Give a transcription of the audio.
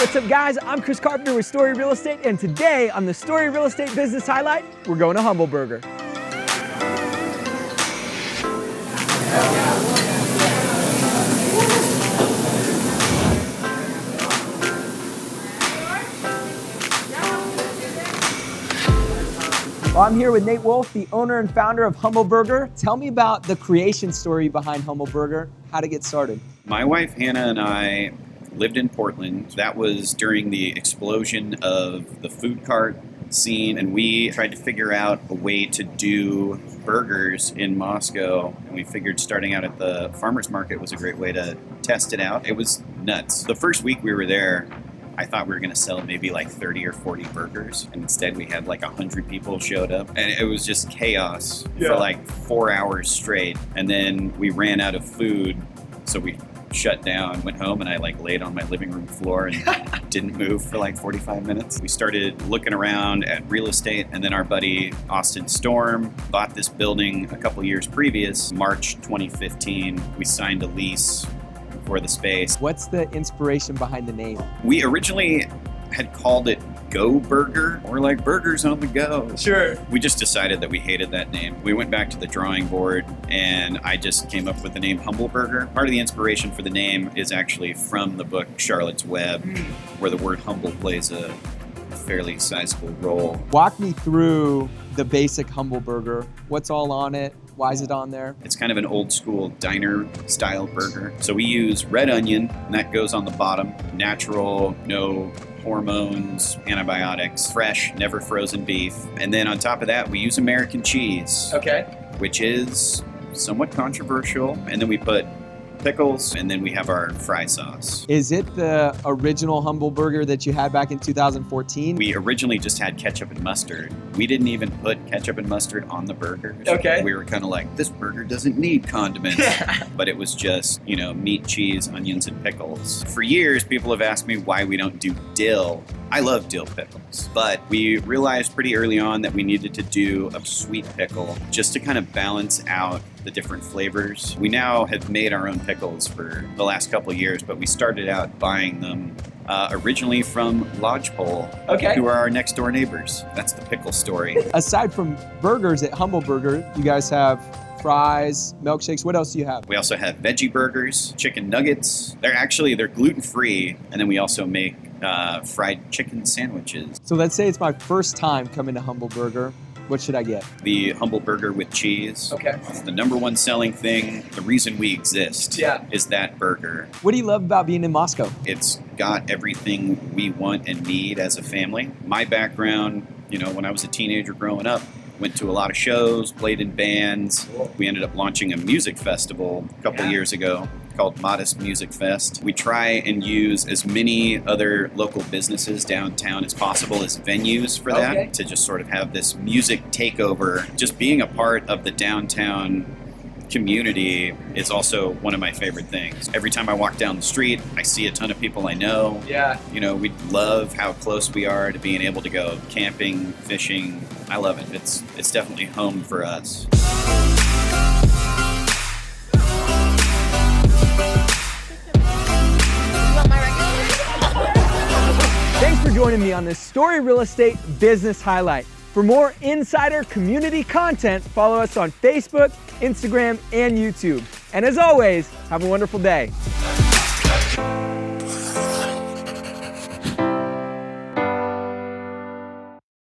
What's up, guys? I'm Chris Carpenter with Story Real Estate, and today on the Story Real Estate Business Highlight, we're going to Humble Burger. Well, I'm here with Nate Wolff, the owner and founder of Humble Burger. Tell me about the creation story behind Humble Burger, how to get started. My wife Hannah and I lived in Portland. That was during the explosion of the food cart scene, and we tried to figure out a way to do burgers in Moscow, and we figured starting out at the farmers market was a great way to test it out. It was nuts. The first week we were there, I thought we were going to sell maybe like 30 or 40 burgers, and instead we had like 100 people showed up, and it was just chaos for like 4 hours straight. And then we ran out of food, so we shut down, went home, and I like laid on my living room floor and didn't move for like 45 minutes. We started looking around at real estate, and then our buddy Austin Storm bought this building a couple years previous. March 2015, we signed a lease for the space. What's the inspiration behind the name? We originally had called it Go Burger, or like burgers on the go. Sure. We just decided that we hated that name. We went back to the drawing board, and I just came up with the name Humble Burger. Part of the inspiration for the name is actually from the book Charlotte's Web, where the word humble plays a fairly sizable role. Walk me through the basic Humble Burger. What's all on it? Why is it on there? It's kind of an old school diner style burger. So we use red onion, and that goes on the bottom. Natural, no hormones, antibiotics, fresh, never frozen beef. And then on top of that, we use American cheese. Okay. Which is somewhat controversial. And then we put pickles, and then we have our fry sauce. Is it the original Humble Burger that you had back in 2014? We originally just had ketchup and mustard. We didn't even put ketchup and mustard on the burgers. Okay. We were kind of like, this burger doesn't need condiments. But it was just, meat, cheese, onions, and pickles. For years, people have asked me why we don't do dill. I love dill pickles, but we realized pretty early on that we needed to do a sweet pickle just to kind of balance out the different flavors. We now have made our own pickles for the last couple of years, but we started out buying them originally from Lodgepole, who are our next door neighbors. That's the pickle story. Aside from burgers at Humble Burger, you guys have fries, milkshakes. What else do you have? We also have veggie burgers, chicken nuggets. They're gluten-free, and then we also make fried chicken sandwiches. So let's say it's my first time coming to Humble Burger. What should I get? The Humble Burger with cheese. Okay. It's the number one selling thing. The reason we exist is that burger. What do you love about being in Moscow? It's got everything we want and need as a family. My background, when I was a teenager growing up, went to a lot of shows, played in bands. We ended up launching a music festival a couple years ago called Modest Music Fest. We try and use as many other local businesses downtown as possible as venues for that, to just sort of have this music takeover. Just being a part of the downtown community is also one of my favorite things. Every time I walk down the street, I see a ton of people I know. Yeah. We love how close we are to being able to go camping, fishing. I love it. It's definitely home for us. Thanks for joining me on this Story Real Estate Business Highlight. For more insider community content, follow us on Facebook, Instagram, and YouTube. And as always, have a wonderful day.